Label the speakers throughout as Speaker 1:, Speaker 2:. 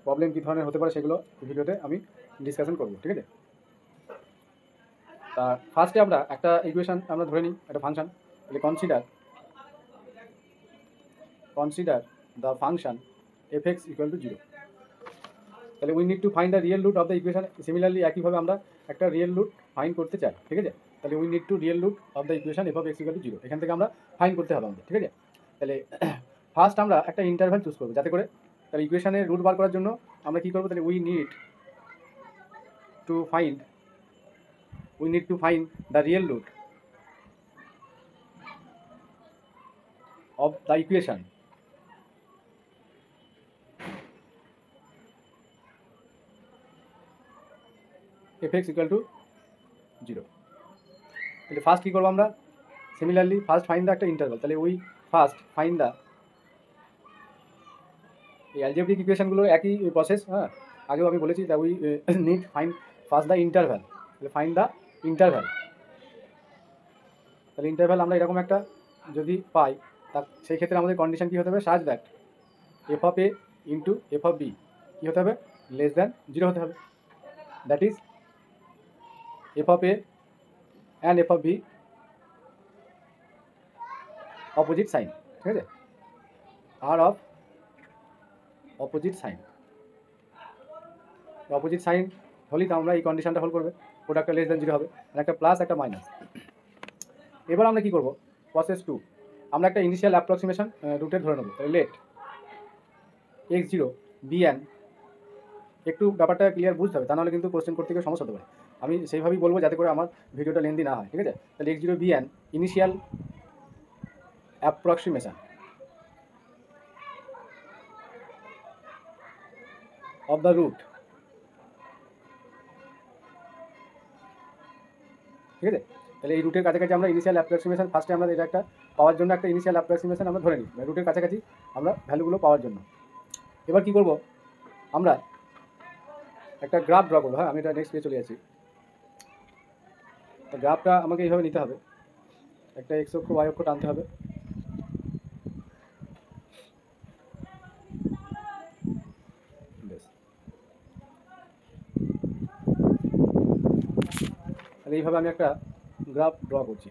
Speaker 1: Problem কী ধরনের হতে পারে সেগুলো ভিডিওতে আমি ডিসকাশন করব, ঠিক আছে। তা ফার্স্টে আমরা একটা ইকুয়েশন আমরা ধরে নিই, একটা ফাংশন। তাহলে কনসিডার দ্য ফাংশন f(x) = 0। তাহলে we need to find the real root of the equation. Similarly একইভাবে আমরা একটা রিয়েল রুট ফাইন্ড করতে চাই, ঠিক আছে। তাহলে we need to real root of the equation f(x) = 0। এখান থেকে আমরা ফাইন্ড করতে হবে আমাদের, ঠিক আছে। তাহলে ফার্স্ট আমরা একটা ইন্টারভ্যাল চুজ করবো, যাতে করে তাহলে ইকুয়েশনের রুট বার করার জন্য আমরা কী করবো, তাহলে we need to find the real root of the equation f(x) = 0। তাহলে ফার্স্ট কী করবো আমরা, সিমিলারলি ফার্স্ট ফাইন্ড দ্য একটা ইন্টারভ্যাল। তাহলে উই ফার্স্ট ফাইন্ড দ্য, এই অ্যালজেব্রিক ইকুয়েশনগুলোর একই প্রসেস, হ্যাঁ, আগেও আমি বলেছি। The we need find first the interval. তাহলে ফাইন্ড দ্য ইন্টারভ্যাল। তাহলে ইন্টারভ্যাল আমরা এরকম একটা যদি পাই, তা সেই ক্ষেত্রে আমাদের কন্ডিশন কী হতে হবে, such that f(a) into f(b) কী হতে হবে, <<0 হতে হবে। That is f(a) and f(b) opposite sign, ঠিক আছে, আর of opposite sign. Opposite sign হলেই তো আমরা এই কন্ডিশনটা হল করবে, প্রোডাক্টটা <0 হবে, আর একটা প্লাস একটা মাইনাস। এবার আমরা কী করবো, প্রসেস 2, আমরা একটা ইনিশিয়াল অ্যাপ্রক্সিমেশন রুটে ধরে নেবো। তাহলে লেট x0 bn, একটু ব্যাপারটা ক্লিয়ার বুঝতে হবে, তা নাহলে কিন্তু কোশ্চেন করতে গিয়ে সমস্যা হতে পারে। আমি সেইভাবেই বলবো যাতে করে আমার ভিডিওটা লেন্দি না হয়, ঠিক আছে। তাহলে x0 bn initial approximation of the root, ঠিক আছে। তাহলে এই রুটের কাছাকাছি আমরা ইনিশিয়াল অ্যাপ্রক্সিমেশন, ফার্স্টে আমরা এটা একটা পাওয়ার জন্য একটা ইনিশিয়াল অ্যাপ্রক্সিমেশন আমরা ধরে নিই, রুটের কাছাকাছি আমরা ভ্যালুগুলো পাওয়ার জন্য। এবার কী করবো, আমরা একটা গ্রাফ ড্র করবো। হ্যাঁ, আমি এটা নেক্সট পেজে চলে যাচ্ছি। তো গ্রাফটা আমাকে এইভাবে নিতে হবে, একটা x অক্ষ y অক্ষ টানতে হবে। বেশ, তাহলে এইভাবে আমি একটা গ্রাফ ড্র করছি।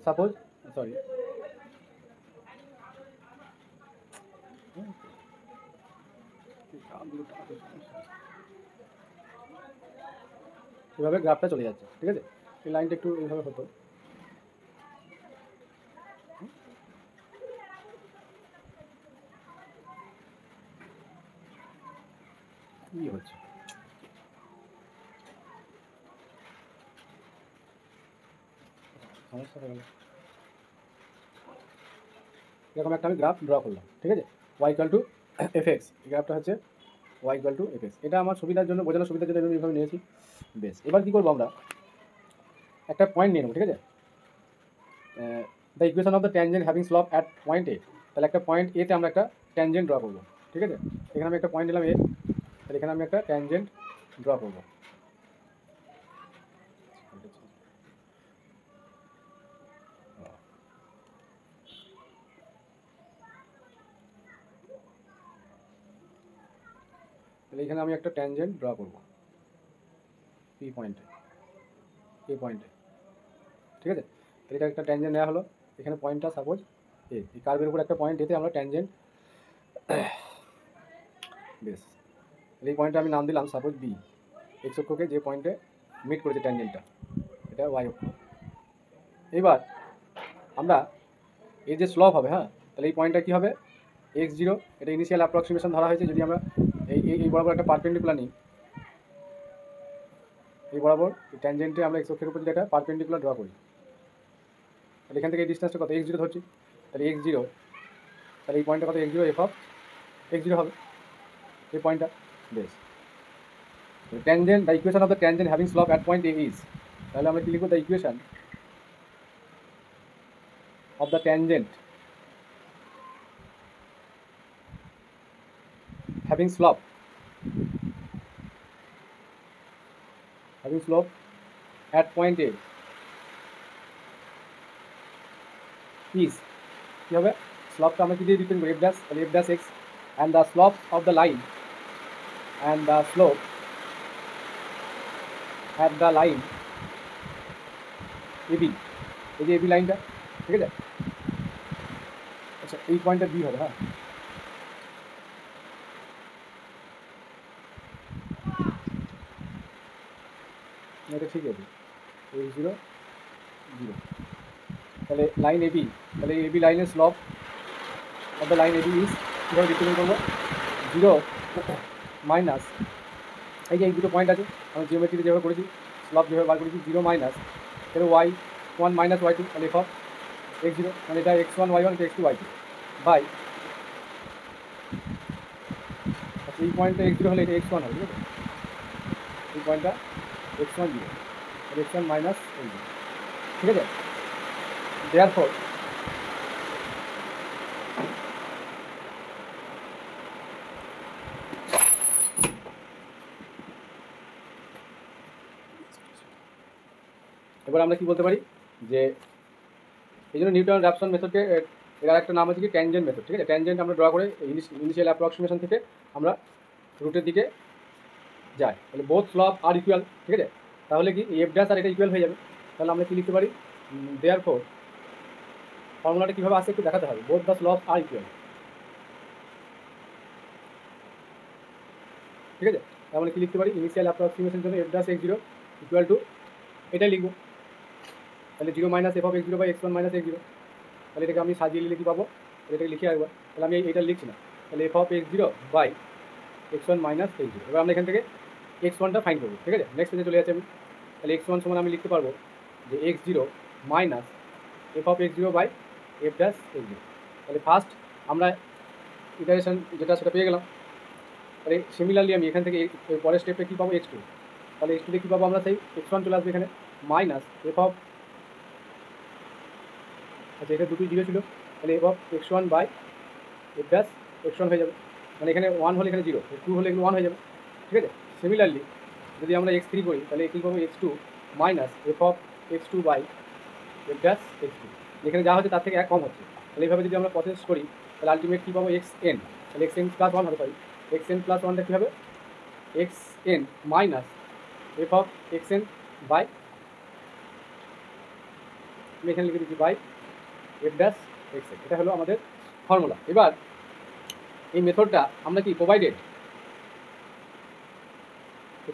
Speaker 1: সাপোজ সরি এভাবে গ্রাফটা চলে যাচ্ছে, ঠিক আছে। এই লাইনটা একটু এইভাবে হতো, কী হচ্ছে, সমস্যা হয়ে গেল। এরকম একটা আমি গ্রাফ ড্র করলাম, ঠিক আছে। y = fx, এই গ্রাফটা হচ্ছে y = fx। এটা আমার সুবিধার জন্য, বোঝানোর সুবিধার জন্য আমি এইভাবে নিয়েছি। বেশ, এবার কী করবো, আমরা একটা পয়েন্ট নিয়ে নেবো, ঠিক আছে। The equation of the tangent having slope at point A. তাহলে একটা পয়েন্ট এতে আমরা একটা ট্যানজেন্ট ড্র করবো, ঠিক আছে। এখানে আমি একটা পয়েন্ট নিলাম এ, তাহলে এখানে আমি একটা ট্যানজেন্ট ড্র করবো। তাহলে এখানে আমি একটা ট্যানজেন্ট ড্র করবো পি পয়েন্টে, এই পয়েন্টে, ঠিক আছে। তাহলে এটা একটা ট্যানজেন্ট নেওয়া হলো, এখানে পয়েন্টটা সাপোজ এ, এই কার্ভের উপর একটা পয়েন্ট এতে আমরা ট্যানজেন্ট। বেশ, এই পয়েন্টটা আমি নাম দিলাম সাপোজ বি। এক্স অক্ষকে যে পয়েন্টে মিট করেছে ট্যানজেন্টটা, এটা ওয়াই অক্ষ। এবার আমরা এই যে স্লপ হবে, হ্যাঁ, তাহলে এই পয়েন্টটা কী হবে, x0, এটা ইনিশিয়াল অ্যাপ্রক্সিমেশন ধরা হয়েছে। যদি আমরা এই বরাবর একটা পারপেন্ডিকুলার নিই, এই বরাবর ট্যানজেন্টে আমরা এক্স অক্ষের উপর যদি একটা পারপেন্ডিকুলার ড্র করি, তাহলে এখান থেকে এই ডিস্টেন্সটা কত, x0 ধরছি। তাহলে x0, তাহলে এই পয়েন্টটা কত, x0 f(x0) হবে এই পয়েন্টটা। বেশ, tangent, the equation of the tangent having slope at point A is, তাহলে আমরা কি লিখবো, the equation of the tangent having slope at point A is কী হবে, স্লপটা আমরা কি দিয়ে রিপ্রেজেন্ট করি, এফ ড্যাশ, তাহলে F dash X and the slope of the line and the slope at the line AB, এই যে এবি লাইনটা, ঠিক আছে। আচ্ছা এই পয়েন্টটা বি হবে, হ্যাঁ এটা ঠিক আছে, এই 0 0, তাহলে লাইন এবি, তাহলে এবি লাইনের slope of the line AB is কীভাবে রিপ্রেজেন্ট করবো, 0 মাইনাস, এই যে এই দুটো পয়েন্ট আছে আমি জিওমেট্রিতে যেভাবে করেছি, স্লপ যেভাবে বার করেছি, 0 মাইনাস, তাহলে y1 মাইনাস y2, তাহলে এফ অফ x0, মানে এটা x1 y1 এটা x2 y2 বাই, আচ্ছা এই পয়েন্টটা x0 হলে এটা x1 হবে, ঠিক আছে, এই পয়েন্টটা x1 0, তাহলে x1 মাইনাস x0, ঠিক আছে। দেয়ারফর এবার আমরা কি বলতে পারি যে এই জন্য নিউটন র্যাপসন মেথডকে এর একটা নাম আছে কি ট্যানজেন্ট মেথড, ঠিক আছে। ট্যানজেন্ট আমরা ড্র করে ইনিশিয়াল অ্যাপ্রক্সিমেশন থেকে আমরা রুটের দিকে যাই, তাহলে বোথ স্লপ আর ইকুয়াল, ঠিক আছে। তাহলে কি এফ ড্যাশ আর এটা ইকুয়াল হয়ে যাবে, তাহলে আমরা কি লিখতে পারি, দেয়ারফর ফর্মুলাটা কীভাবে আসে একটু দেখাতে হবে, both the slope are equal, ঠিক আছে। তাহলে কি লিখতে পারি, ইনিশিয়াল অ্যাপ্রক্সিমেশন জন্য F dash x0 equal to এটাই লিখবো, তাহলে 0 minus F of x0 by x1 minus x0, তাহলে এটাকে আমি সাজিয়ে নিলে কী পাবো, এটাকে লিখে একবার, তাহলে আমি এটা লিখছি না, তাহলে F of x0 by x1 minus x0। এবার আমরা এখান থেকে x1টা ফাইন করবো, ঠিক আছে। নেক্সট পেজে চলে যাচ্ছি আমি, তাহলে x1 সমান আমি লিখতে পারবো যে x0 minus F of x0 by F dash x0, তাহলে ফার্স্ট আমরা ইটারেশন যেটা সেটা পেয়ে গেলাম। তাহলে সিমিলারলি আমি এখান থেকে পরের স্টেপে কী পাবো, x2, তাহলে x2তে কী পাবো আমরা, সেই x1 চলে আসবে এখানে মাইনাস এফ অফ, আচ্ছা এটা দুটোই 0 ছিল, তাহলে F of x1 by F dash x1 হয়ে যাবে, মানে এখানে 1 হলে এখানে 0, 2 হলে এগুলো 1 হয়ে যাবে, ঠিক আছে। সিমিলারলি যদি আমরা x3 করি তাহলে কী পাবো, x2 minus F of x2 by F dash x2, এখানে যা হচ্ছে তার থেকে 1 কম হচ্ছে, তাহলে এইভাবে যদি আমরা প্রসেস করি তাহলে আলটিমেট কী পাবো, xn, তাহলে xn প্লাস 1 হবে, সরি xn প্লাস 1টা কী হবে, xn minus F of xn by, আমি এখানে লিখে দিচ্ছি বাই এফ ড্যাশ xn, এটা হলো আমাদের ফর্মুলা। এবার এই মেথডটা আমরা কি প্রোভাইডেড,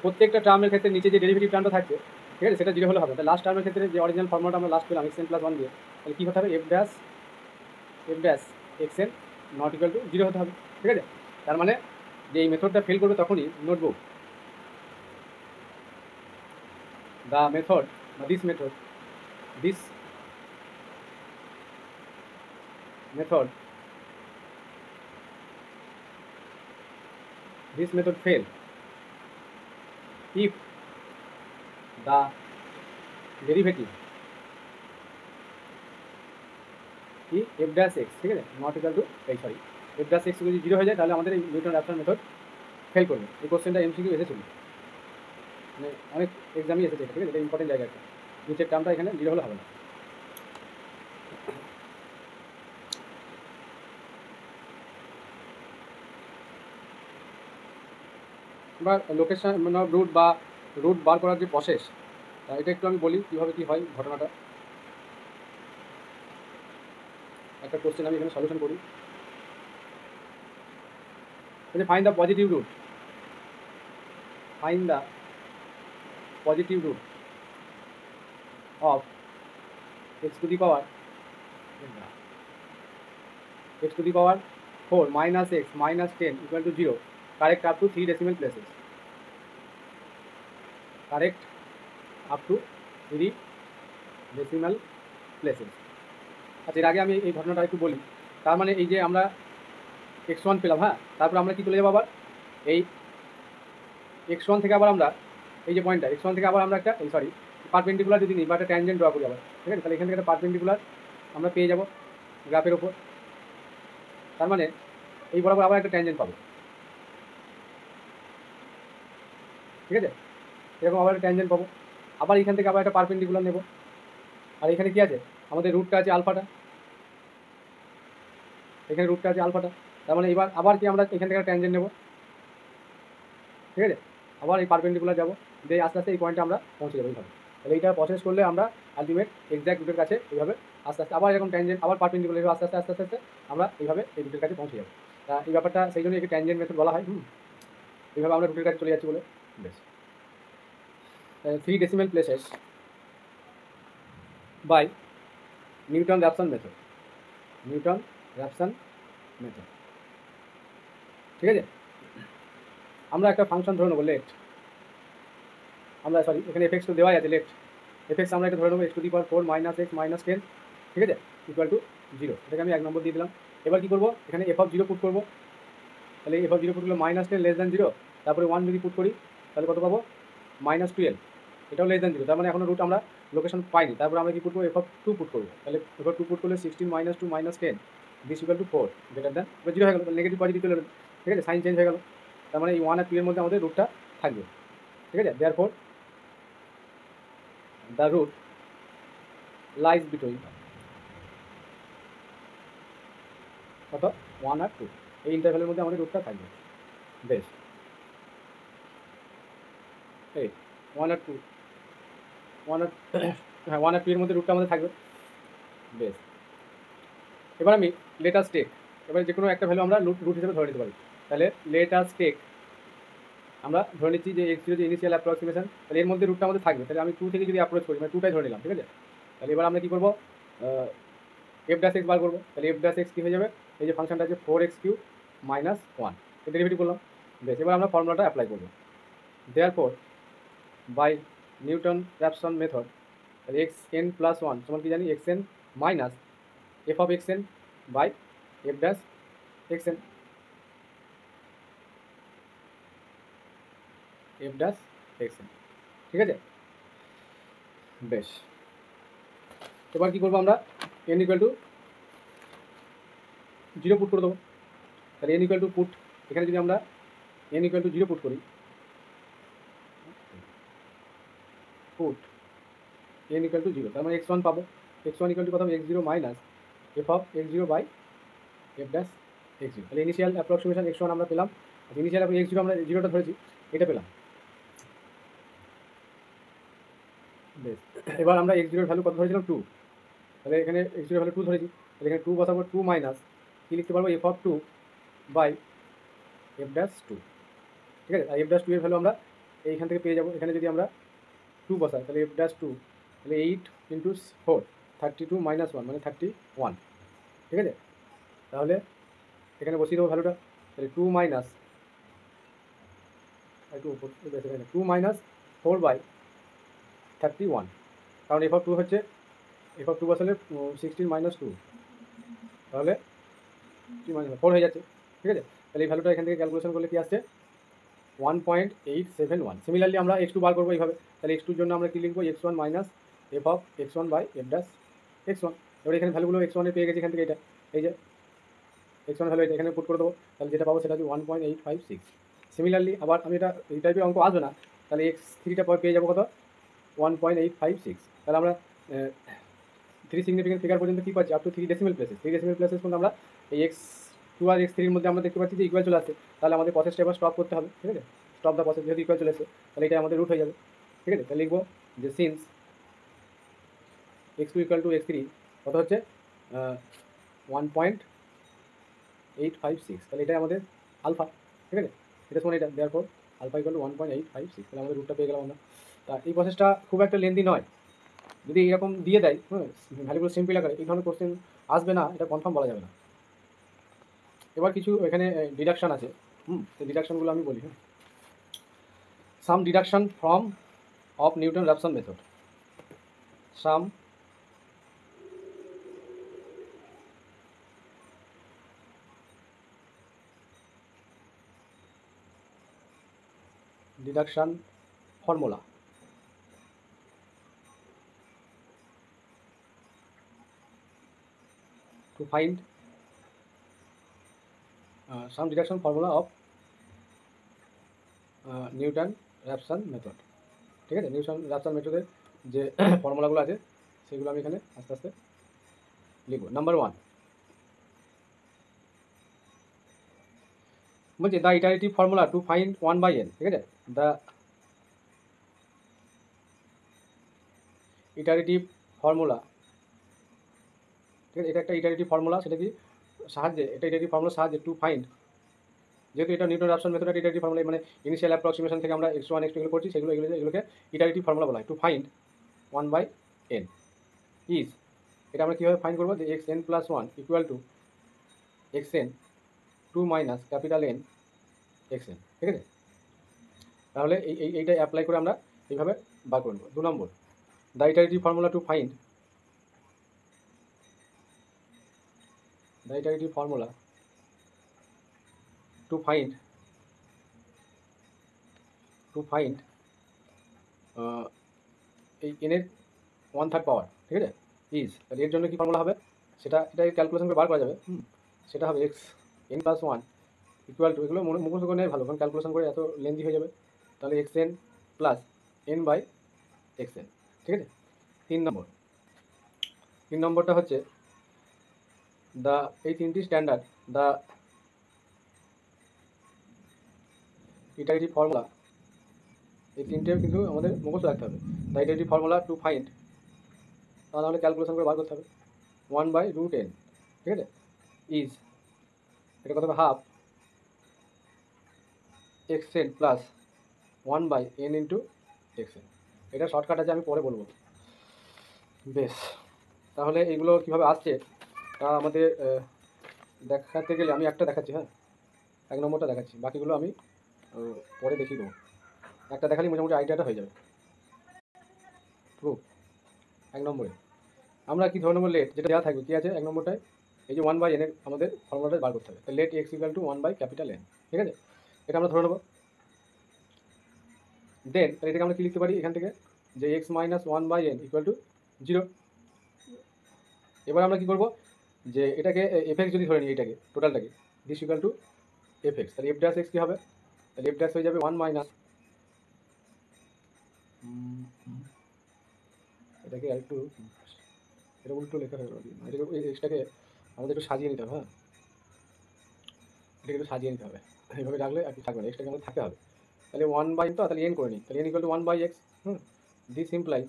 Speaker 1: প্রত্যেকটা টার্মের ক্ষেত্রে নিচে যে ডেরিভেটিভ টার্মটা থাকছে, ঠিক আছে, সেটা 0 হলে হবে, তাহলে লাস্ট টার্মের ক্ষেত্রে যে অরিজিনাল ফর্মুলাটা আমরা লাস্ট পেলাম xn প্লাস 1 দিয়ে, তাহলে কী হতে হবে, F dash xn not equal to 0 হতে হবে, ঠিক আছে। তার মানে যে এই মেথডটা ফেল করবে তখনই নোটবুক দ্য মেথড বা this method fail if the derivative কি এফ ড্যাশ এক্স, ঠিক আছে, not equal to F dash x যদি 0 হয়ে যায় তাহলে আমাদের এই নিউটন র্যাপসন মেথড ফেল করবে। এই কোশ্চেনটা এমসিকিউ এসেছিল, মানে অনেক এক্সামই এসেছে, ঠিক আছে, এটা ইম্পর্টেন্ট জায়গা একটা, নিচের টার্মটা এখানে 0 হলে হবে না। এবার লোকেশন মানে রুট বার করার যে প্রসেস, এটা একটু আমি বলি কীভাবে কী হয় ঘটনাটা। একটা কোশ্চেন আমি এখানে সলিউশন করি, find the positive root, of x to the power 4 minus x minus 10 equal to 0, correct up to 3 decimal places, আচ্ছা এর আগে আমি এই ঘটনাটা একটু বলি। তার মানে এই যে আমরা x1 পেলাম, হ্যাঁ, তারপর আমরা কি চলে যাবো আবার এই x1 থেকে আবার আমরা এই যে পয়েন্টটা x1 থেকে আবার আমরা একটা পারপেন্ডিকুলার যদি নিই বা একটা ট্যানজেন্ট ড্র করি আবার, ঠিক আছে, তাহলে এখান থেকে একটা পারপেন্ডিকুলার আমরা পেয়ে যাব গ্রাফের ওপর, তার মানে এই বরাবর আবার একটা ট্যানজেন্ট পাবো, ঠিক আছে, এরকম আবার একটা ট্যানজেন্ট পাবো, আবার এখান থেকে আবার একটা পারপেন্ডিকুলার নেব, আর এখানে কি আছে আমাদের রুটটা আছে আলফাটা, এখানে রুটটা আছে আলফাটা, তার মানে এবার আবার কি আমরা এখান থেকে ট্যানজেন্ট নেব, ঠিক আছে, আবার এই পারপেন্ডিকুলার যাবো, দিয়ে আস্তে আস্তে এই পয়েন্টে আমরা পৌঁছে যাবো এইভাবে। তাহলে এইটা প্রসেস করলে আমরা আলটিমেট এক্স্যাক্ট রুটের কাছে এইভাবে আস্তে আস্তে আবার এরকম ট্যানজেন্ট আবার পারপেন্ডিকুলার আস্তে আস্তে আস্তে আস্তে আস্তে আমরা এইভাবে এই রুটের কাছে পৌঁছে যাবো। তা এই ব্যাপারটা সেই জন্য একে ট্যানজেন্ট মেথড বলা হয়। এইভাবে আমরা রুটের কাছে চলে যাচ্ছি বলে। বেশ, 3 decimal places by Newton-Raphson method, Newton-Raphson method, ঠিক আছে। আমরা একটা ফাংশন ধরে নেবো লেট, আমরা সরি এখানে এফএক্স তো দেওয়াই আছে, লেট এফএক্স আমরা এটা ধরে নেবো x⁴ - x - 10, ঠিক আছে, ইকুয়াল টু 0। এটাকে আমি 1 নম্বর দিয়ে দিলাম। এবার কী করবো, এখানে f(0) পুট করবো, তাহলে f(0) পুট করলে -10 লেস দ্যান 0, তারপরে 1 যদি পুট করি তাহলে কত পাবো, -12, এটাও লেস দ্যান 0, তার মানে এখনো রুট আমরা লোকেশন পাইনি। তারপর আমরা কি পুট করবো, f(2) পুট করবো, তাহলে f(2) পুট করলে 16 - 2 - 10 this equal to 4 greater than, এবার 0 হয়ে গেল, নেগেটিভ পজিটিভ চলে গেল, ঠিক আছে, সাইন চেঞ্জ হয়ে গেল। তার মানে এই 1 আর 2 এর মধ্যে আমাদের রুটটা থাকবে, ঠিক আছে। Therefore the root lies between কত 1 আর 2, এই ইন্টারভ্যালের মধ্যে আমাদের রুটটা থাকবে। বেশ, এই 1 আর 2, 1 আর হ্যাঁ 1 আর 2 এর মধ্যে রুটটা আমাদের থাকবে। বেশ, এবার আমি লেটাস টেক, এবার যে কোনো একটা ভ্যালু আমরা রুট হিসেবে ধরে নিতে পারি। তাহলে লেটাস টেক আমরা ধরে নিচ্ছি যে x0 যে ইনিশিয়াল অ্যাপ্রক্সিমেশন, তাহলে এর মধ্যে রুটটা আমাদের থাকবে। তাহলে আমি 2 থেকে যদি অ্যাপ্রোচ করি, মানে 2টাই ধরে নিলাম, ঠিক আছে। তাহলে এবার আমরা কী করবো, f'(x) বার করবো। তাহলে f'(x) কী হয়ে যাবে, এই যে ফাংশনটা আছে 4x³ - 1, এর ডেরিভেটিভ করলাম। বেশ, এবার আমরা ফর্মুলাটা অ্যাপ্লাই করবো। দেয়ারফর বাই নিউটন-রাফসন মেথড, তাহলে xn + 1 সমান কি জানি, xn minus f(xn) by f'(xn), f'(xn), ঠিক আছে। বেশ, এবার কী করবো আমরা, n = 0 পুট করে দেবো। তাহলে n = পুট, এখানে যদি আমরা n = 0 পুট করি, পুট n = 0, তার মানে x1 পাবো। x1 = প্রথম x0 minus f(x0) by f'(x0), তাহলে ইনিশিয়াল অ্যাপ্রক্সিমেশন x1 আমরা পেলাম, ইনিশিয়াল x0 আমরা 0টা ধরেছি, এটা পেলাম। বেশ, এবার আমরা x0 এর ভ্যালু কত ধরেছিলাম, 2, তাহলে এখানে x0 এর ভ্যালু 2 ধরেছি, তাহলে এখানে 2 বসাবো, 2 মাইনাস কী লিখতে পারবো, f(2) বাই f'2, ঠিক আছে। আর f'2 এর ভ্যালু আমরা এইখান থেকে পেয়ে যাবো। এখানে যদি আমরা 2 বসাই তাহলে f'2, তাহলে 8 × 4 32 - 1 মানে 31, ঠিক আছে। তাহলে এখানে বসিয়ে দেবো ভ্যালুটা, তাহলে 2 মাইনাস 4 বাই 31, কারণ f(2) হচ্ছে, f(2) বসালে 16 - 2, তাহলে 4 হয়ে যাচ্ছে, ঠিক আছে। তাহলে এই ভ্যালুটা এখান থেকে ক্যালকুলেশন করলে কি আসছে, 1.871। সিমিলারলি আমরা x2 বার করবো এইভাবে, তাহলে x2 এর জন্য আমরা কী লিখবো, x1 minus f(x1) by f'(x1), এবার এখানে ভ্যালুগুলো x1 এ পেয়ে গেছি, এখান থেকে এটা, এই যে x1 ভ্যালু এটা এখানে পুট করে দেবো, তাহলে যেটা পাবো সেটা হচ্ছে 1.856। সিমিলারলি আবার আমি এটা এই টাইপের অঙ্ক আসবে না, তাহলে x3টা পেয়ে যাবো কত, 1.856। তাহলে আমরা 3 সিগনিফিকেন্ট ফিগার পর্যন্ত কী পাচ্ছি, up to 3 decimal places, 3 decimal places পর্যন্ত আমরা এই x2 আর x3 এর মধ্যে আমরা দেখতে পাচ্ছি যে ইকুয়াল চলে আসছে। তাহলে আমাদের প্রসেসটা এবার স্টপ করতে হবে, ঠিক আছে। স্টপ দ্য প্রসেস, যেহেতু ইকুয়াল চলে আসছে তাহলে এটা আমাদের রুট হয়ে যাবে, ঠিক আছে। তাহলে লিখবো যে সিন্স x2 = x3 কত হচ্ছে 1.856, তাহলে এটাই আমাদের আলফা, ঠিক আছে। এটা শোন, এটা দেওয়ার আলফা = 1.856, তাহলে আমাদের রুটটা পেয়ে গেলাম আমরা। তা এই প্রসেসটা খুব একটা লেন্দি নয়, যদি এরকম দিয়ে দেয়, ভ্যালুগুলো সিম্পল আকারে, এই ধরনের কোশ্চেন আসবে না এটা কনফার্ম বলা যাবে না। এবার কিছু এখানে ডিডাকশান আছে, সেই ডিডাকশানগুলো আমি বলি। Some deduction from of Newton Raphson method, some deduction formula to find some deduction formula of Newton Raphson method, ঠিক আছে। নিউটন-রাফসন মেথডের যে ফর্মুলাগুলো আছে সেগুলো আমি এখানে আস্তে আস্তে লিখব। নাম্বার 1, বলছি the iterative formula to find 1/n, ঠিক আছে, দ্য ইটারেটিভ ফর্মুলা, ঠিক আছে, এটা একটা ইটারেটিভ ফর্মুলা, সেটা কি সাহায্যে, এটা ইটারেটিভ ফর্মুলার সাহায্যে টু ফাইন্ড, যেহেতু এটা নিউটন রাপসন মেথড ইটারেটিভ ফর্মুলা, মানে ইনিশিয়াল অ্যাপ্রক্সিমেশন থেকে আমরা x1 x2 এগুলো করছি, এগুলোকে ইটারেটিভ ফর্মুলা বলা হয়। টু ফাইন্ড 1/n ইজ, এটা আমরা কীভাবে ফাইন্ড করবো, যে xn plus 1 equal to xn 2 minus capital N xn, ঠিক আছে। তাহলে এইটা অ্যাপ্লাই করে আমরা এইভাবে বার করে নেব। 2 number, the iterative formula to find, the iterative formula to find এই n এর 1/3 পাওয়ার, ঠিক আছে, ইজ, তাহলে এর জন্য কি ফর্মুলা হবে, এটা ক্যালকুলেশন করে বার করা যাবে। সেটা হবে xn প্লাস 1 ইকুয়াল টু, এগুলো মুখস্থ করে নেওয়াই ভালো, কারণ ক্যালকুলেশন করে এত লেন্দি হয়ে যাবে। তাহলে xn plus n by xn, ঠিক আছে। 3 নম্বরটা হচ্ছে দ্য, এই তিনটি স্ট্যান্ডার্ড, দ্য ইটারেটিভ ফর্মুলা, এই তিনটেও কিন্তু আমাদের মুখস্থ রাখতে হবে। The iterative formula to find, তাহলে ক্যালকুলেশন করে বার করতে হবে 1/√n, ঠিক আছে, ইজ, এটা কত হবে, half xn plus 1/n into xn। এটা শর্টকাট আছে, আমি পরে বলবো। বেশ, তাহলে এইগুলো কীভাবে আসছে তা আমাদের দেখাতে গেলে আমি একটা দেখাচ্ছি, হ্যাঁ, 1 নম্বরটা দেখাচ্ছি, বাকিগুলো আমি পরে দেখিয়ে দেবো। একটা দেখালেই মোটামুটি আইডিয়াটা হয়ে যাবে। প্রুফ 1 নম্বরে আমরা কি ধরে নেবো, লেট যেটা দেওয়া থাকবে, কী আছে 1 নম্বরটায়, এই যে 1/n এর আমাদের ফর্মুলাটা বার করতে হবে। তো late x equal to 1/N, ঠিক আছে, এটা আমরা ধরে নেবো। দেন তাহলে এটাকে আমরা কী লিখতে পারি এখান থেকে, যে x minus 1/n equal to 0। এবার আমরা কী করবো, যে এটাকে এফএক্স যদি ধরে নিই, এটাকে টোটালটাকে, দিস ইকুয়াল টু এফএক্স, তাহলে এফ ড্যাশ এক্স কী হবে, তাহলে এফ ড্যাশ হয়ে যাবে 1 মাইনাস, এটাকে আরেকটু, এটা উল্টো লেখা হয়ে গেল, এটাকে ওই এক্সটাকে আমাদের একটু সাজিয়ে নিতে হবে, হ্যাঁ, এটাকে একটু সাজিয়ে নিতে হবে, এইভাবে রাখলে আর কি থাকবে না, এক্সটাকে আমাদের থাকতে হবে। তাহলে 1/, তো তাহলে n করে নিই, তাহলে n equal to 1/x, this implies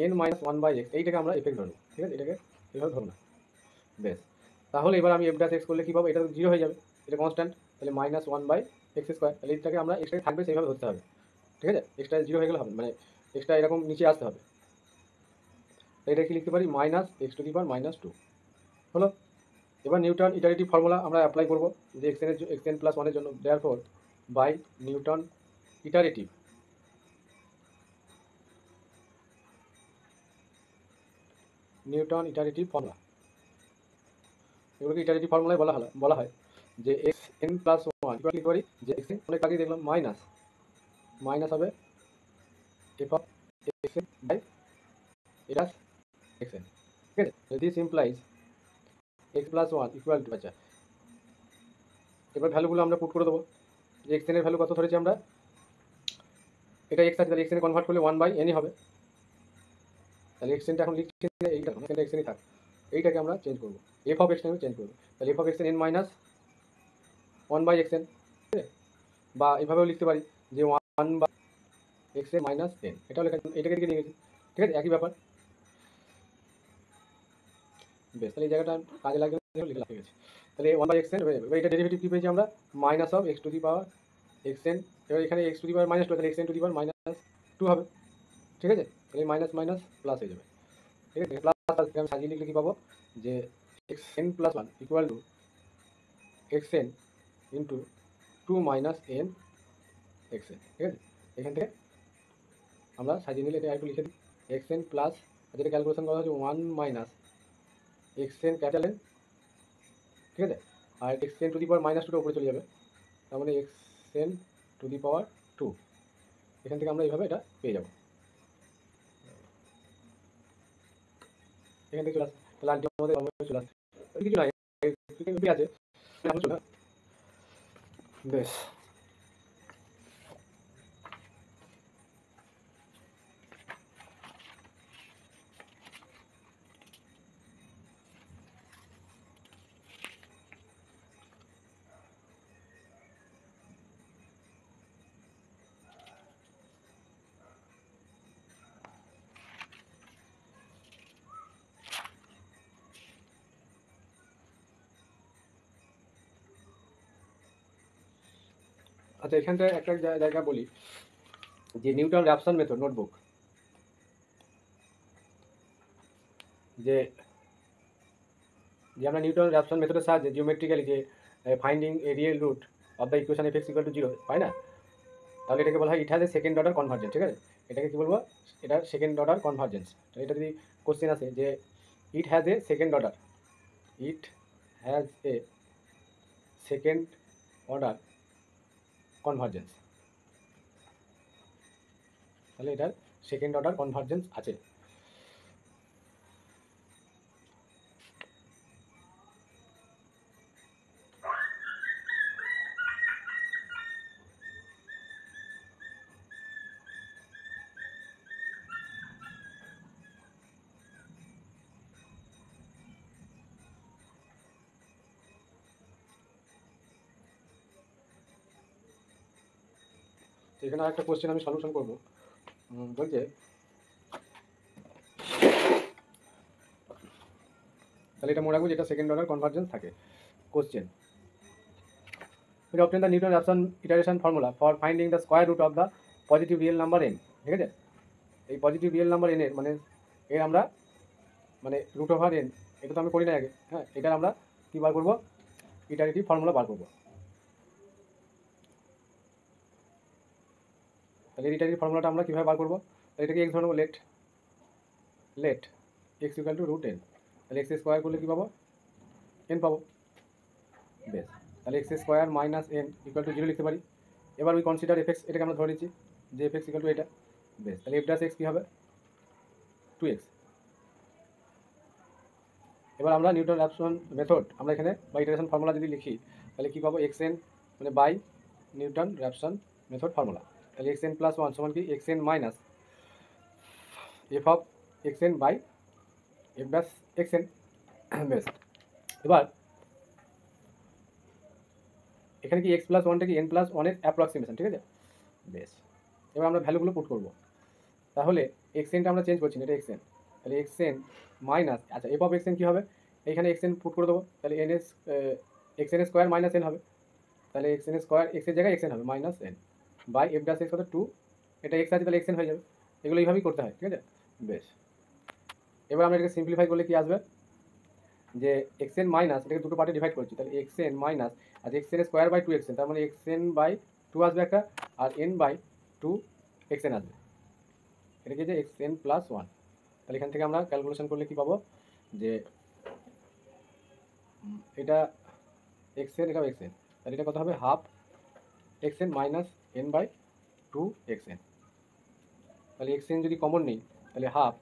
Speaker 1: n minus 1/x, এইটাকে আমরা এফেক্ট ধরবো, ঠিক আছে, এটাকে এইভাবে ধরো না। বেশ, তাহলে এবার আমি এফ ড্যাশ এক্স করলে কী পাবো, এটা তো 0 হয়ে যাবে, এটা কনস্ট্যান্ট, তাহলে মাইনাস 1/x², তাহলে এটাকে আমরা এক্সট্রা থাকবে সেইভাবে ধরতে হবে, ঠিক আছে, এক্সট্রা 0 হয়ে গেলে হবে, মানে এক্সট্রা এরকম নিচে আসতে হবে। এটা কি লিখতে পারি, মাইনাস x⁻², হলো। এবার নিউটন ইটারেটিভ ফর্মুলা আমরা অ্যাপ্লাই করবো, যে xn প্লাস 1 এর জন্য, therefore by Newton iterative formula, এগুলোকে ইটারেটিভ ফর্মুলায় বলা হয় যে xn প্লাস 1 লিখতে পারি, যে xn অনেক আগে দেখলাম মাইনাস হবে f অফ xn বাই এটা xn, ঠিক আছে, this implies x plus 1 equal to, আচ্ছা, এবার ভ্যালুগুলো আমরা পুট করে দেবো, যে xn এর ভ্যালু কত ধরেছি আমরা, এটা x আছে, তাহলে xn এ কনভার্ট করলে 1/n হবে, তাহলে xnটা এখন লিখছি এইটা, xnই থাক, এইটাকে আমরা চেঞ্জ করবো, f অফ xn চেঞ্জ করবো, তাহলে f of xn n minus 1/xn, ঠিক আছে, বা এইভাবেও লিখতে পারি যে 1/xn মাইনাস n, এটাও লেখা, এটাকে দিকে নিয়ে গেছি, ঠিক আছে, একই ব্যাপার। বেশ, তাহলে এই জায়গাটা কাজে লাগবে, লিখে গেছি, তাহলে 1/xn হয়ে যাবে। এবার এটা ডেরিভেটিভ কী পেয়েছি আমরা, minus of x to the power xn, এবার এখানে x টু দি পাওয়ার -2, তাহলে xn টু দি পাওয়ার -2 হবে, ঠিক আছে, তাহলে মাইনাস মাইনাস প্লাস হয়ে যাবে, ঠিক আছে, প্লাস আমি সাজিয়ে লিখলে কী পাবো, যে xn plus 1 equal to xn into 2 minus n xn, ঠিক আছে, এখান থেকে আমরা সাজিয়ে নিলে এটা একটু লিখে দিই, xn প্লাস, যেটা ক্যালকুলেশন করা হচ্ছে 1 মাইনাস xn ক্যাপিটাল N, ঠিক আছে, আর xn টু দি পাওয়ার -2টা উপরে চলে যাবে, তার মানে xn টু দি পাওয়ার 2, এখান থেকে আমরা এইভাবে এটা পেয়ে যাবো, এখান থেকে চলে আসে, তাহলে আলটি আমাদের চলে আসে, কিছু নাই আছে, বেশ। আচ্ছা, এখানটা একটা জায়গা বলি যে নিউটন র্যাপসন মেথড নোটবুক, যে যে আমরা নিউটন র্যাপসন মেথডের সাহায্যে জিওমেট্রিক্যালি যে finding a real root of the equation F X equal to 0 পাই না, তাহলে এটাকে বলা হয় it has a second order convergence. ঠিক আছে, এটাকে কী বলবো, এটা সেকেন্ড অর্ডার কনভার্জেন্স। এটা যদি কোশ্চেন আসে যে ইট has a second order, it has a second order convergence, তাহলে এটার সেকেন্ড অর্ডার কনভার্জেন্স আছে। তো এখানে একটা কোশ্চেন আমি সলিউশন করবো। বলছে তাহলে এটা মনে রাখবো যেটা সেকেন্ড অর্ডার কনভার্জেন্স থাকে। Question, obtain the Newton-Raphson iteration formula for finding the square root of the positive real number n। ঠিক আছে, এই পজিটিভ রিয়েল নাম্বার এন এর মানে এর আমরা মানে রুট ওভার এন, এটা তো আমি করি না আগে। হ্যাঁ, এটার আমরা কী বার করবো, ইটারেটিভ ফর্মুলা বার করবো। তাহলে ইটারেটিভ ফর্মুলাটা আমরা কীভাবে বার করবো, তাহলে এটাকে এক্স ধরবো, let let X equal to root N, তাহলে এক্স স্কোয়ার করলে কী পাবো, এন পাবো। বেশ, তাহলে X square minus N equal to 0 লিখতে পারি। এবার ওই কনসিডার এফ এক্স, এটাকে আমরা ধরে নিচ্ছি যে এফ এক্স ইকুয়াল টু এটা। বেশ, তাহলে এফ ডাস এক্স কী হবে, 2x। এবার আমরা নিউটন র্যাপসন মেথড আমরা এখানে বা ইটারেশন ফর্মুলা যদি লিখি তাহলে কী পাবো, এক্স এন মানে by Newton Raphson method formula. তাহলে এক্স এন প্লাস 1 সমান কি X N minus F of X N by F dash X N. বেশ, এবার এখানে কি এক্স প্লাস ওয়ানটা কি এন প্লাস ওয়ানের অ্যাপ্রক্সিমেশন। ঠিক আছে, বেশ, এবার আমরা ভ্যালুগুলো পুট করবো। তাহলে এক্স এনটা আমরা চেঞ্জ করছি না, এটা এক্স এন, তাহলে এক্স এন মাইনাস, আচ্ছা এফ অফ এক্স এন কী হবে, এখানে এক্স এন পুট করে দেবো, তাহলে N is X N square minus N হবে, তাহলে এক্স এন স্কোয়ার এক্সের জায়গায় এক্স এন হবে minus N by F dash X হতে 2, এটা এক্স আছে তাহলে এক্স এন হয়ে যাবে। এগুলো এইভাবেই করতে হয়। ঠিক আছে, বেশ, এবার আমরা এটাকে সিম্পলিফাই করলে কি আসবে, যে এক্স এন মাইনাস, এটাকে দুটো পার্টে ডিভাইড করছি, তাহলে এক্স এন মাইনাস আর X N square by 2 X N, তার মানে এক্স এন বাই 2 আসবে একটা, আর এন বাই 2 এক্স এন আসবে, এটা কি যে এক্স এন প্লাস 1। তাহলে এখান থেকে আমরা ক্যালকুলেশন করলে কি পাবো, যে এটা এক্স এন, এটাও এক্স এন, তাহলে এটা কত হবে, half X N minus N by 2 X N. তাহলে এক্স এন যদি কমন নিই তাহলে হাফ,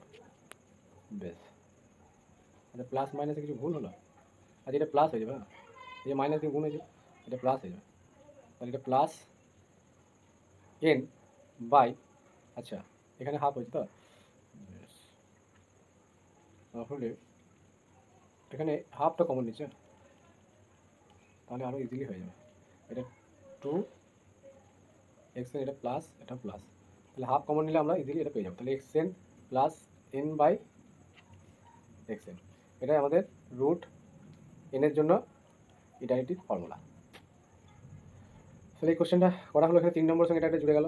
Speaker 1: বেশ, আচ্ছা প্লাস মাইনাসে কিছু ভুল হলো, আচ্ছা এটা প্লাস হয়ে যাবে, হ্যাঁ এই যে মাইনাস দিয়ে গুণ হয়েছে, এটা প্লাস হয়ে যাবে, তাহলে এটা প্লাস এন বাই, আচ্ছা এখানে হাফ হয়েছে তো, বেশ, তাহলে এখানে হাফটা কমন নিচ্ছে, তাহলে আরও ইজিলি হয়ে যাবে, এটা 2 এক্স এন, এটা প্লাস এটা প্লাস, তাহলে হাফ কমন নিলে আমরা ইজিলি এটা পেয়ে যাবো। তাহলে X N plus N by X N, এটাই আমাদের রুট এনের জন্য ইটারেটিভ ফর্মুলা। তাহলে এই কোশ্চেনটা করা হলো, এখানে 3 নম্বরের সঙ্গে এটা একটা জুড়ে গেল।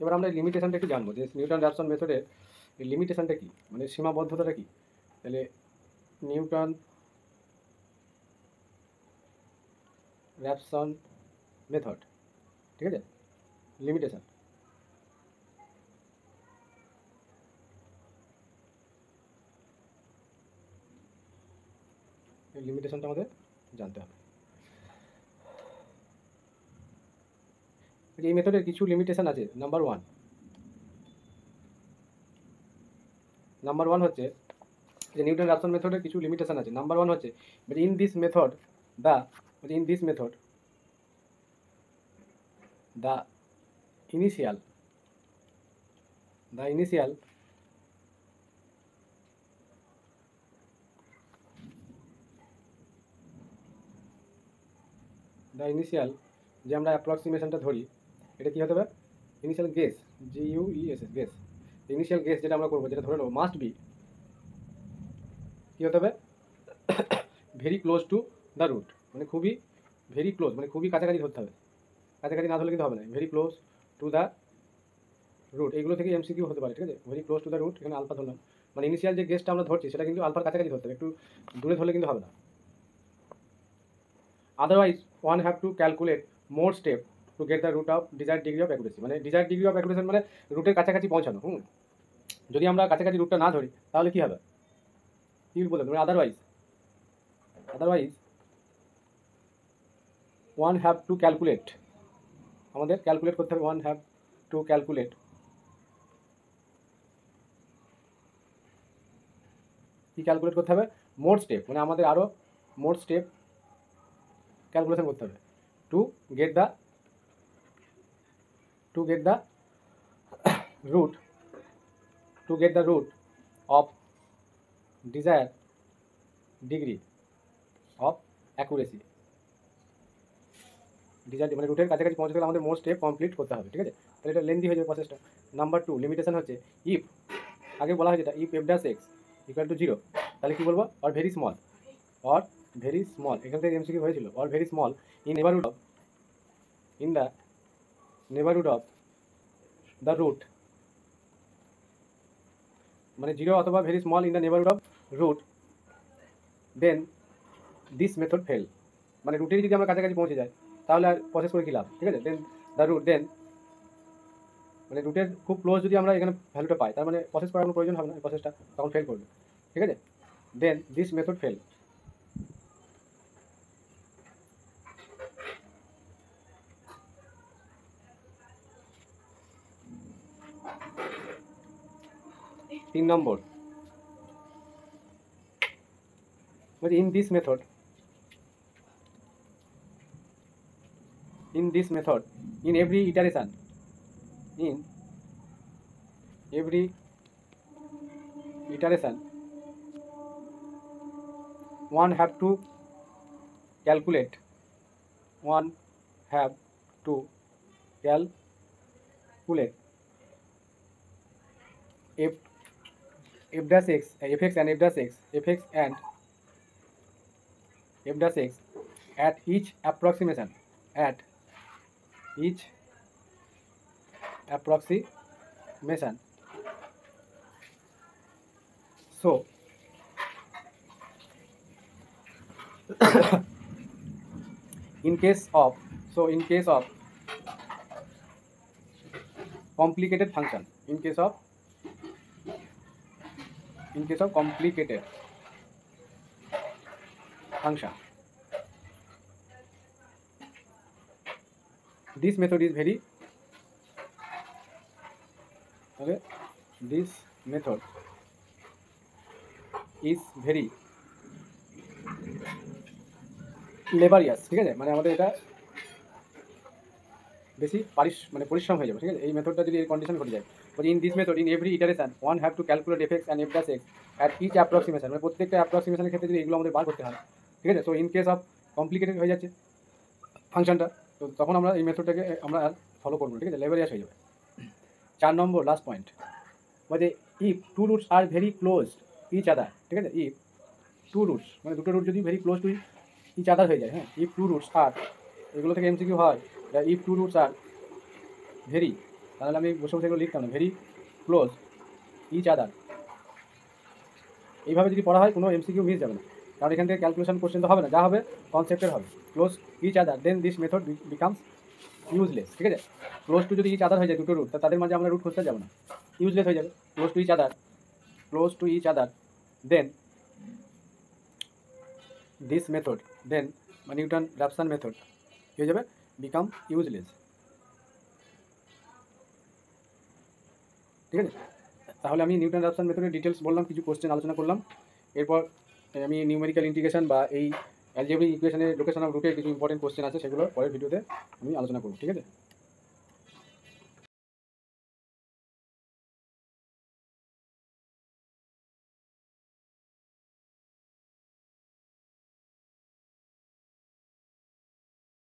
Speaker 1: এবার আমরা লিমিটেশনটা একটু জানবো, যে নিউটন র্যাপসন মেথডের লিমিটেশনটা কী, মানে সীমাবদ্ধতাটা কী। তাহলে নিউটন র্যাপসন মেথড, ঠিক আছে, লিমিটেশন, এই লিমিটেশনটা আমাদের জানতে হবে। এই মেথডের কিছু লিমিটেশন আছে। নাম্বার ওয়ান হচ্ছে যে নিউটন র্যাপসন মেথডের কিছু লিমিটেশন আছে। নাম্বার ওয়ান হচ্ছে in this method the the initial the initial যে আমরা অ্যাপ্রক্সিমেশনটা ধরি এটা কী হতে হবে, initial guess, GUESS guess, initial guess যেটা আমরা করবো, যেটা ধরে নেবো মাস্ট বি কী হতে হবে, very close to the root, মানে খুবই ভেরি ক্লোজ, মানে খুবই কাছাকাছি ধরতে হবে, কাছাকাছি না ধরলে কিন্তু হবে না, very close to the root, এইগুলো থেকে MCQ হতে পারে, ঠিক আছে। Very close to the root, এখানে আলফা ধরলাম, মানে ইনিশিয়াল যে গেসটা আমরা ধরছি সেটা কিন্তু আলফার কাছাকাছি ধরতে হবে, একটু দূরে ধরলে কিন্তু হবে না। Otherwise one have to calculate more step to get the root of desire degree of accuracy, মানে ডিজায়ার ডিগ্রি অফ অ্যাকুরেসি মানে রুটের কাছাকাছি পৌঁছানো। যদি আমরা কাছাকাছি রুটটা না ধরি তাহলে কী হবে, কী বলতে হবে, otherwise one have to calculate, আমাদের ক্যালকুলেট করতে হবে, ওয়ান হ্যাভ টু ক্যালকুলেট কি ক্যালকুলেট করতে হবে, মোর স্টেপ, মানে আমাদের আরও মোর স্টেপ ক্যালকুলেশন করতে হবে two get the root of desired degree of accuracy, desire মানে রুটের কাছাকাছি পৌঁছতে গেলে আমাদের মোর স্টেপ কমপ্লিট করতে হবে, ঠিক আছে। তাহলে এটা লেন্দি হয়ে যাবে প্রসেসটা। নাম্বার 2 লিমিটেশন হচ্ছে ইফ, আগে বলা হয় যেটা if f dash x equal to 0, তাহলে কী বলবো, অর ভেরি স্মল, এখান থেকে MCQ হয়েছিল, or very small in the neighbourhood of the root, মানে 0 অথবা very small in the neighbourhood of root, then this method fail, মানে রুটেরই যদি আমরা কাছাকাছি পৌঁছে যাই তাহলে আর প্রসেস করে কী লাভ, ঠিক আছে। দেন দ্য রুট, দেন মানে রুটের খুব ক্লোজ যদি আমরা এখানে ভ্যালুটা পাই তার মানে প্রসেস করার কোনো প্রয়োজন হবে না, প্রসেসটা তখন ফেল করবে, ঠিক আছে। দেন দিস মেথড ফেল, তিন নম্বর, in this method in every iteration one have to calculate f dash x, fx and f dash x at each approximation, so in case of complicated function, in case of complicated function, this method is very লেবারিয়াস, ঠিক আছে, মানে আমাদের এটা বেশি মানে পরিশ্রম হয়ে যাবে, ঠিক আছে। এই মেথডটা যদি এই কন্ডিশন ঘটে যায়, বলছি in this method in every iteration one have to calculate FX and F dash X at each approximation, মানে প্রত্যেকটা অ্যাপ্রক্সিমেশনের ক্ষেত্রে যদি এগুলো আমাদের বার করতে হয়, ঠিক আছে। তো ইন কেস অফ কমপ্লিকেটেড হয়ে যাচ্ছে ফাংশনটা, তো তখন আমরা এই মেথডটাকে আমরা আর ফলো করবো, ঠিক আছে, লেবারিয়াস হয়ে যাবে। 4 নম্বর লাস্ট পয়েন্ট, বলছে if two roots are very close each other, ঠিক আছে। ইফ টু রুটস মানে দুটো রুট যদি very close to each other হয়ে যায়, হ্যাঁ, ইফ টু রুটস আর, এগুলো থেকে MCQ হয়, if two roots are very, তাহলে আমি বসে বসে এগুলো লিখতাম না, ভেরি ক্লোজ ইচ আদার, এইভাবে যদি পড়া হয় কোনো MCQ মিস যাবে না, কারণ এখান থেকে ক্যালকুলেশন কোশ্চেন তো হবে না, যা হবে কনসেপ্টের হবে। Close each other then this method becomes useless, ঠিক আছে। ক্লোজ টু যদি ইচ আদার হয়ে যায় দুটো রুট, তাদের মাঝে আমরা রুট খুঁজতে যাবো না, ইউজলেস হয়ে যাবে। Close to each other then this method, then Newton Raphson method কী হয়ে যাবে, বিকাম ইউজলেস, ঠিক আছে। তাহলে আমি নিউটন র্যাপসন মেথডের ডিটেলস বললাম, কিছু কোশ্চেন আলোচনা করলাম, এরপর আমি নিউমেরিক্যাল ইন্টিগ্রেশন বা এই অ্যালজেব্রিক ইকুয়েশনের লোকেশন অফ রুটের কিছু ইম্পর্টেন্ট কোশ্চেন আছে সেগুলো পরের ভিডিওতে আমি আলোচনা করব, ঠিক আছে।